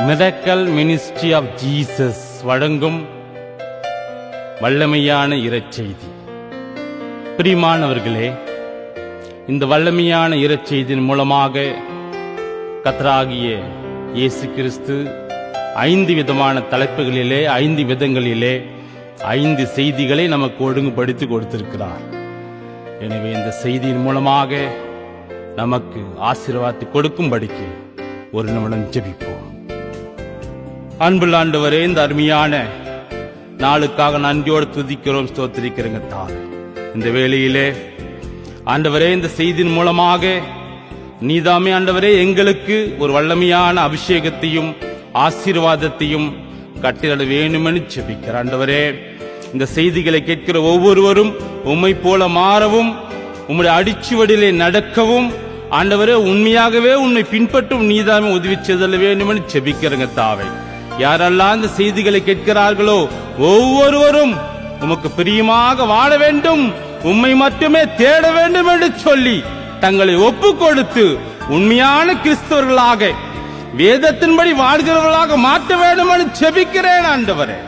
Miracle ministry of Jesus வழங்கும் வல்லமையான இறைச்செய்தி. பிரியமானவர்களே, இந்த வல்லமையான இறைச்செய்தியின் மூலமாக கர்த்தராகிய இயேசு கிறிஸ்து 5 விதமான தலைப்புகளிலே 5 விதங்களிலே 5 செய்திகளை நமக்கு ஒழுங்குபடுத்தி கொடுத்திருக்கிறார். எனவே இந்த செய்தியின் மூலமாக நமக்கு ஆசீர்வாதத்தை கொடுக்கும்படிக்கு ஒரு நிமிடம் ஜெபிப்போம். அன்புள்ள ஆண்டவரே, இந்த அருமையான நாளுக்காக நன்றியோடு துதிக்கிறோம், ஸ்தோத்திரிக்கிறோங்க தாய். இந்த வேளையிலே ஆண்டவரே, இந்த செய்தியின் மூலமாக நீதாமே ஆண்டவரே எங்களுக்கு ஒரு வல்லமையான அபிஷேகத்தையும் ஆசீர்வாதத்தையும் கட்டிட வேண்டுமென்று ஜெபிக்கிற ஆண்டவரே, இந்த செய்திகளை கேட்கிற ஒவ்வொருவரும் உம்மை போல மாறவும் உம்முடைய அடிச்சுவடியிலே நடக்கவும் ஆண்டவரே உண்மையாகவே உன்னை பின்பற்றும் நீதாமே உதவி செய்தல் வேண்டுமென்று ஜெபிக்கிறங்க தாவை. யாரெல்லாம் இந்த செய்திகளை கேட்கிறார்களோ ஒவ்வொருவரும் உமக்கு பிரியமாக வாழ வேண்டும், உம்மை மட்டுமே தேட வேண்டும் என்று சொல்லி தங்களை ஒப்பு கொடுத்து உண்மையான கிறிஸ்தவர்களாக வேதத்தின்படி வாழ்கிறவர்களாக மாற்ற வேண்டும் என்று ஜெபிக்கிறேன் ஆண்டவரே.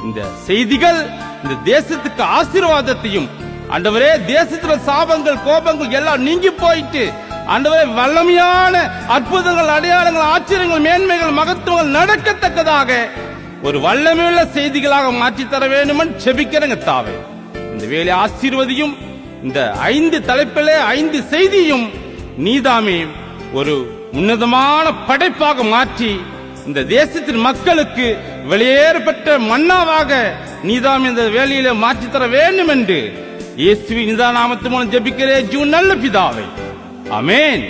இந்த செய்திகள் இந்த தேசத்துக்கு ஆசீர்வாதத்தையும் ஆண்டவரே, தேசத்துல சாபங்கள் கோபங்கள் எல்லாம் நீங்கி போயிட்டு ஆண்டவரே வல்லமையான அற்புதங்கள் அடையாளங்கள் ஆச்சரியங்கள் மேன்மைகள் மகத்துவங்கள் நடக்கத்தக்கதாக ஒரு வல்லமையுள்ள செய்திகளாக மாற்றி தர வேண்டும் என்று ஜெபிக்கிறேங்க தாவே. இந்த வேலை ஆசீர்வதியும் இந்த 5 தலைப்பிலே 5 செய்தியும் நீதாமே ஒரு உன்னதமான படைப்பாக மாற்றி இந்த தேசத்தின் மக்களுக்கு வெளியேறப்பட்ட மன்னாவாக நீதாமே இந்த வேலையில மாற்றி தர வேண்டும் என்று இயேசுவின் நிதான நாமத்தின் மூலம் ஜெபிக்கிறேன் நல்ல பிதாவே. ஆமென்.